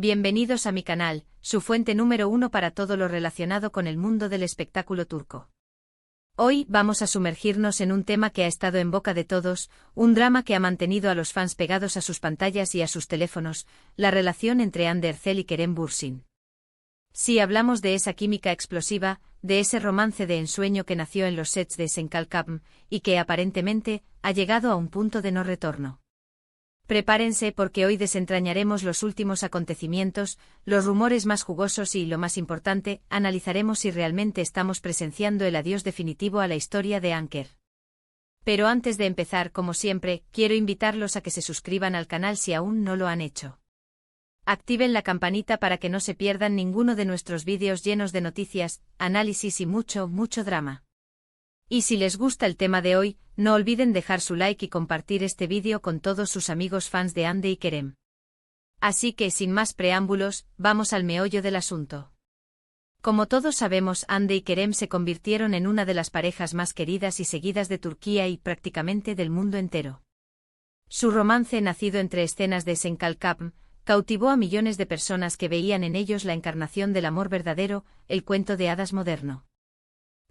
Bienvenidos a mi canal, su fuente número 1 para todo lo relacionado con el mundo del espectáculo turco. Hoy vamos a sumergirnos en un tema que ha estado en boca de todos, un drama que ha mantenido a los fans pegados a sus pantallas y a sus teléfonos, la relación entre Hande Erçel y Kerem Bürsin. Si hablamos de esa química explosiva, de ese romance de ensueño que nació en los sets de Senkalkapm, y que aparentemente ha llegado a un punto de no retorno. Prepárense porque hoy desentrañaremos los últimos acontecimientos, los rumores más jugosos y, lo más importante, analizaremos si realmente estamos presenciando el adiós definitivo a la historia de Anker. Pero antes de empezar, como siempre, quiero invitarlos a que se suscriban al canal si aún no lo han hecho. Activen la campanita para que no se pierdan ninguno de nuestros vídeos llenos de noticias, análisis y mucho drama. Y si les gusta el tema de hoy, no olviden dejar su like y compartir este vídeo con todos sus amigos fans de Hande y Kerem. Así que sin más preámbulos, vamos al meollo del asunto. Como todos sabemos, Hande y Kerem se convirtieron en una de las parejas más queridas y seguidas de Turquía y prácticamente del mundo entero. Su romance, nacido entre escenas de Senkalkapm, cautivó a millones de personas que veían en ellos la encarnación del amor verdadero, el cuento de hadas moderno.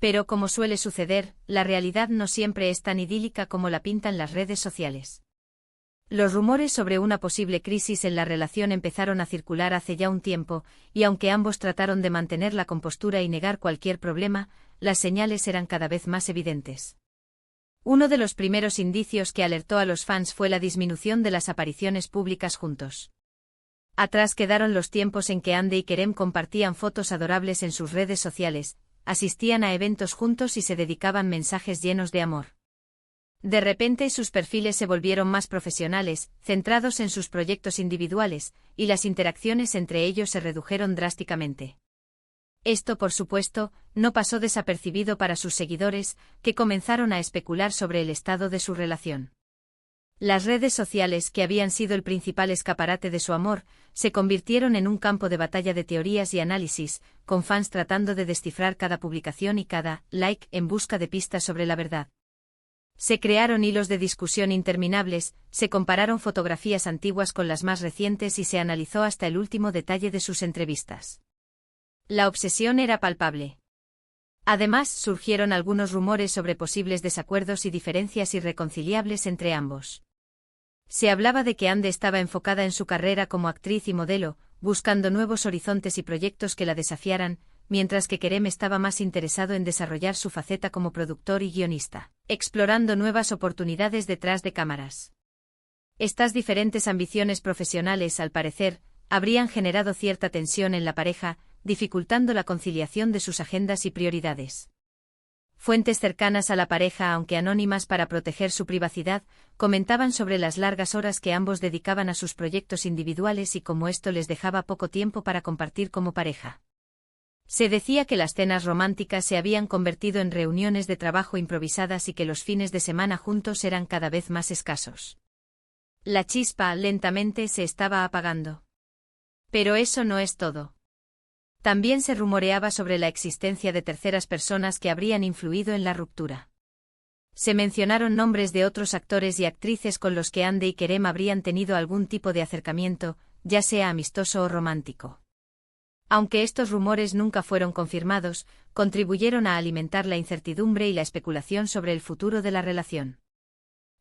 Pero como suele suceder, la realidad no siempre es tan idílica como la pintan las redes sociales. Los rumores sobre una posible crisis en la relación empezaron a circular hace ya un tiempo, y aunque ambos trataron de mantener la compostura y negar cualquier problema, las señales eran cada vez más evidentes. Uno de los primeros indicios que alertó a los fans fue la disminución de las apariciones públicas juntos. Atrás quedaron los tiempos en que Hande y Kerem compartían fotos adorables en sus redes sociales, asistían a eventos juntos y se dedicaban mensajes llenos de amor. De repente sus perfiles se volvieron más profesionales, centrados en sus proyectos individuales, y las interacciones entre ellos se redujeron drásticamente. Esto, por supuesto, no pasó desapercibido para sus seguidores, que comenzaron a especular sobre el estado de su relación. Las redes sociales, que habían sido el principal escaparate de su amor, se convirtieron en un campo de batalla de teorías y análisis, con fans tratando de descifrar cada publicación y cada like en busca de pistas sobre la verdad. Se crearon hilos de discusión interminables, se compararon fotografías antiguas con las más recientes y se analizó hasta el último detalle de sus entrevistas. La obsesión era palpable. Además, surgieron algunos rumores sobre posibles desacuerdos y diferencias irreconciliables entre ambos. Se hablaba de que Hande estaba enfocada en su carrera como actriz y modelo, buscando nuevos horizontes y proyectos que la desafiaran, mientras que Kerem estaba más interesado en desarrollar su faceta como productor y guionista, explorando nuevas oportunidades detrás de cámaras. Estas diferentes ambiciones profesionales, al parecer, habrían generado cierta tensión en la pareja, dificultando la conciliación de sus agendas y prioridades. Fuentes cercanas a la pareja, aunque anónimas para proteger su privacidad, comentaban sobre las largas horas que ambos dedicaban a sus proyectos individuales y cómo esto les dejaba poco tiempo para compartir como pareja. Se decía que las cenas románticas se habían convertido en reuniones de trabajo improvisadas y que los fines de semana juntos eran cada vez más escasos. La chispa lentamente se estaba apagando. Pero eso no es todo. También se rumoreaba sobre la existencia de terceras personas que habrían influido en la ruptura. Se mencionaron nombres de otros actores y actrices con los que Hande y Kerem habrían tenido algún tipo de acercamiento, ya sea amistoso o romántico. Aunque estos rumores nunca fueron confirmados, contribuyeron a alimentar la incertidumbre y la especulación sobre el futuro de la relación.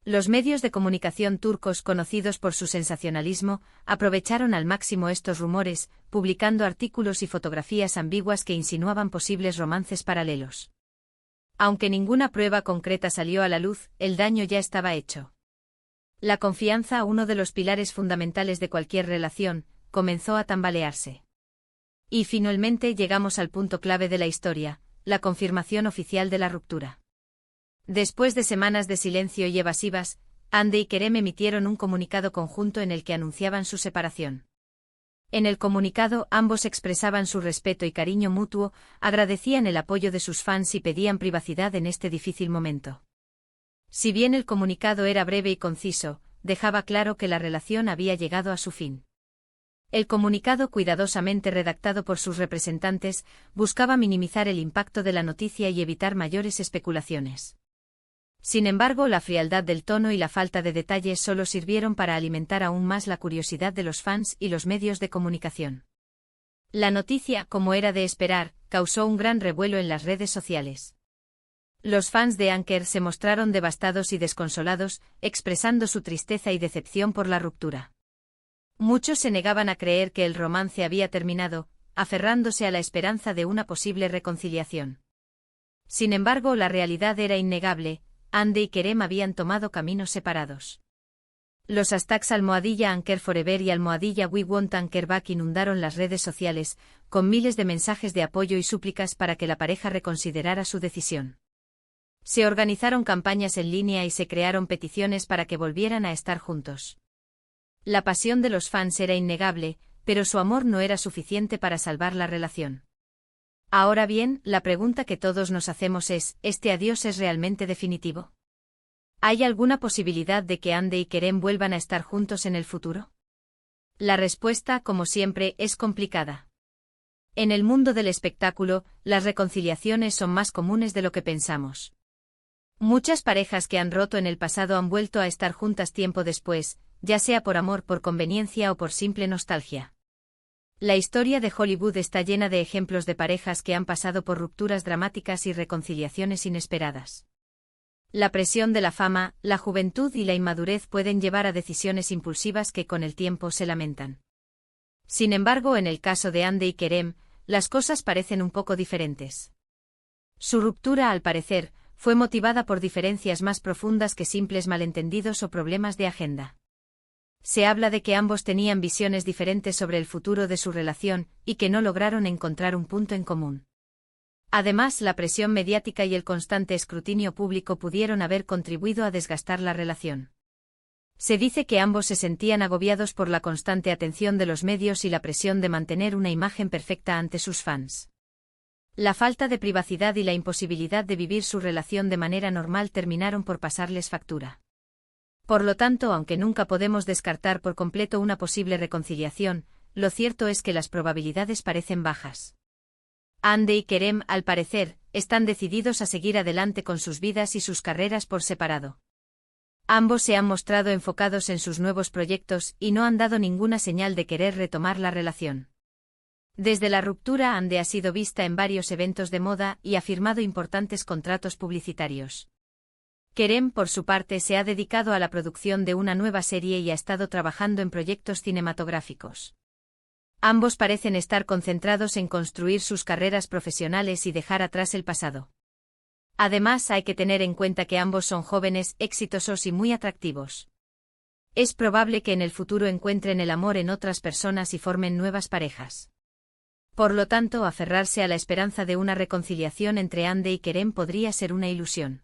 Los medios de comunicación turcos, conocidos por su sensacionalismo, aprovecharon al máximo estos rumores, publicando artículos y fotografías ambiguas que insinuaban posibles romances paralelos. Aunque ninguna prueba concreta salió a la luz, el daño ya estaba hecho. La confianza, uno de los pilares fundamentales de cualquier relación, comenzó a tambalearse. Y finalmente llegamos al punto clave de la historia, la confirmación oficial de la ruptura. Después de semanas de silencio y evasivas, Hande y Kerem emitieron un comunicado conjunto en el que anunciaban su separación. En el comunicado, ambos expresaban su respeto y cariño mutuo, agradecían el apoyo de sus fans y pedían privacidad en este difícil momento. Si bien el comunicado era breve y conciso, dejaba claro que la relación había llegado a su fin. El comunicado, cuidadosamente redactado por sus representantes, buscaba minimizar el impacto de la noticia y evitar mayores especulaciones. Sin embargo, la frialdad del tono y la falta de detalles solo sirvieron para alimentar aún más la curiosidad de los fans y los medios de comunicación. La noticia, como era de esperar, causó un gran revuelo en las redes sociales. Los fans de Anker se mostraron devastados y desconsolados, expresando su tristeza y decepción por la ruptura. Muchos se negaban a creer que el romance había terminado, aferrándose a la esperanza de una posible reconciliación. Sin embargo, la realidad era innegable: Ande y Kerem habían tomado caminos separados. Los hashtags #Anker Forever y #We Want Anker Back inundaron las redes sociales, con miles de mensajes de apoyo y súplicas para que la pareja reconsiderara su decisión. Se organizaron campañas en línea y se crearon peticiones para que volvieran a estar juntos. La pasión de los fans era innegable, pero su amor no era suficiente para salvar la relación. Ahora bien, la pregunta que todos nos hacemos es: ¿este adiós es realmente definitivo? ¿Hay alguna posibilidad de que Ande y Kerem vuelvan a estar juntos en el futuro? La respuesta, como siempre, es complicada. En el mundo del espectáculo, las reconciliaciones son más comunes de lo que pensamos. Muchas parejas que han roto en el pasado han vuelto a estar juntas tiempo después, ya sea por amor, por conveniencia o por simple nostalgia. La historia de Hollywood está llena de ejemplos de parejas que han pasado por rupturas dramáticas y reconciliaciones inesperadas. La presión de la fama, la juventud y la inmadurez pueden llevar a decisiones impulsivas que con el tiempo se lamentan. Sin embargo, en el caso de Ande y Kerem, las cosas parecen un poco diferentes. Su ruptura, al parecer, fue motivada por diferencias más profundas que simples malentendidos o problemas de agenda. Se habla de que ambos tenían visiones diferentes sobre el futuro de su relación y que no lograron encontrar un punto en común. Además, la presión mediática y el constante escrutinio público pudieron haber contribuido a desgastar la relación. Se dice que ambos se sentían agobiados por la constante atención de los medios y la presión de mantener una imagen perfecta ante sus fans. La falta de privacidad y la imposibilidad de vivir su relación de manera normal terminaron por pasarles factura. Por lo tanto, aunque nunca podemos descartar por completo una posible reconciliación, lo cierto es que las probabilidades parecen bajas. Ande y Kerem, al parecer, están decididos a seguir adelante con sus vidas y sus carreras por separado. Ambos se han mostrado enfocados en sus nuevos proyectos y no han dado ninguna señal de querer retomar la relación. Desde la ruptura, Ande ha sido vista en varios eventos de moda y ha firmado importantes contratos publicitarios. Kerem, por su parte, se ha dedicado a la producción de una nueva serie y ha estado trabajando en proyectos cinematográficos. Ambos parecen estar concentrados en construir sus carreras profesionales y dejar atrás el pasado. Además, hay que tener en cuenta que ambos son jóvenes, exitosos y muy atractivos. Es probable que en el futuro encuentren el amor en otras personas y formen nuevas parejas. Por lo tanto, aferrarse a la esperanza de una reconciliación entre Ande y Kerem podría ser una ilusión.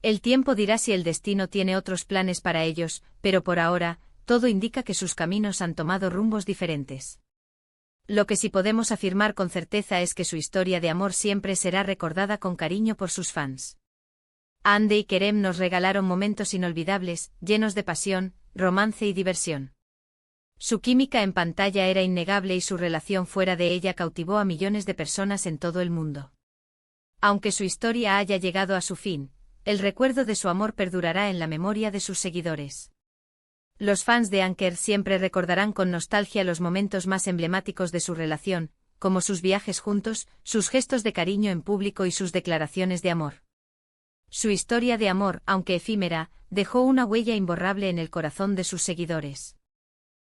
El tiempo dirá si el destino tiene otros planes para ellos, pero por ahora, todo indica que sus caminos han tomado rumbos diferentes. Lo que sí podemos afirmar con certeza es que su historia de amor siempre será recordada con cariño por sus fans. Ande y Kerem nos regalaron momentos inolvidables, llenos de pasión, romance y diversión. Su química en pantalla era innegable y su relación fuera de ella cautivó a millones de personas en todo el mundo. Aunque su historia haya llegado a su fin, el recuerdo de su amor perdurará en la memoria de sus seguidores. Los fans de Anker siempre recordarán con nostalgia los momentos más emblemáticos de su relación, como sus viajes juntos, sus gestos de cariño en público y sus declaraciones de amor. Su historia de amor, aunque efímera, dejó una huella imborrable en el corazón de sus seguidores.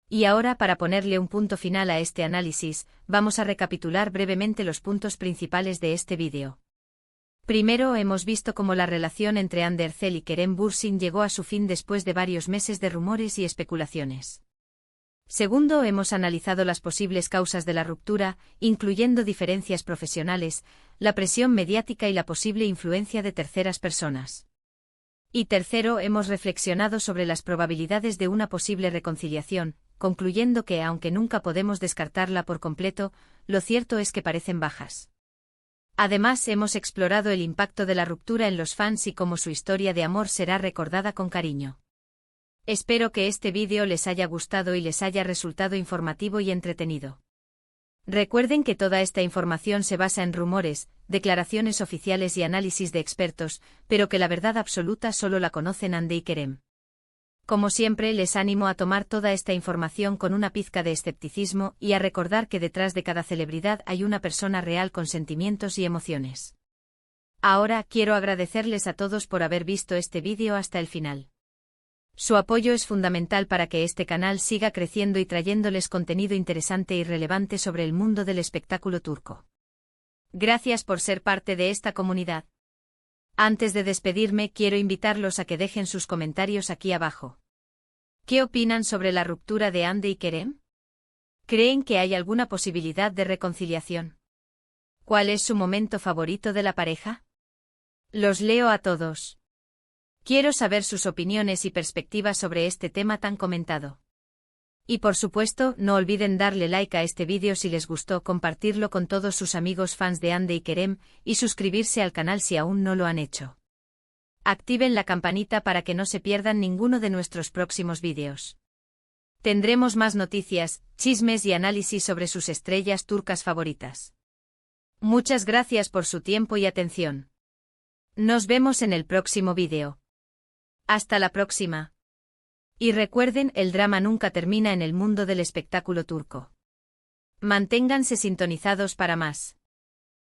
Y ahora, para ponerle un punto final a este análisis, vamos a recapitular brevemente los puntos principales de este vídeo. Primero, hemos visto cómo la relación entre Ande Erçel y Kerem Bürsin llegó a su fin después de varios meses de rumores y especulaciones. Segundo, hemos analizado las posibles causas de la ruptura, incluyendo diferencias profesionales, la presión mediática y la posible influencia de terceras personas. Y tercero, hemos reflexionado sobre las probabilidades de una posible reconciliación, concluyendo que, aunque nunca podemos descartarla por completo, lo cierto es que parecen bajas. Además, hemos explorado el impacto de la ruptura en los fans y cómo su historia de amor será recordada con cariño. Espero que este vídeo les haya gustado y les haya resultado informativo y entretenido. Recuerden que toda esta información se basa en rumores, declaraciones oficiales y análisis de expertos, pero que la verdad absoluta solo la conocen Hande y Kerem. Como siempre, les animo a tomar toda esta información con una pizca de escepticismo y a recordar que detrás de cada celebridad hay una persona real con sentimientos y emociones. Ahora, quiero agradecerles a todos por haber visto este vídeo hasta el final. Su apoyo es fundamental para que este canal siga creciendo y trayéndoles contenido interesante y relevante sobre el mundo del espectáculo turco. Gracias por ser parte de esta comunidad. Antes de despedirme, quiero invitarlos a que dejen sus comentarios aquí abajo. ¿Qué opinan sobre la ruptura de Hande y Kerem? ¿Creen que hay alguna posibilidad de reconciliación? ¿Cuál es su momento favorito de la pareja? Los leo a todos. Quiero saber sus opiniones y perspectivas sobre este tema tan comentado. Y por supuesto, no olviden darle like a este vídeo si les gustó, compartirlo con todos sus amigos fans de Hande y Kerem, y suscribirse al canal si aún no lo han hecho. Activen la campanita para que no se pierdan ninguno de nuestros próximos vídeos. Tendremos más noticias, chismes y análisis sobre sus estrellas turcas favoritas. Muchas gracias por su tiempo y atención. Nos vemos en el próximo vídeo. Hasta la próxima. Y recuerden, el drama nunca termina en el mundo del espectáculo turco. Manténganse sintonizados para más.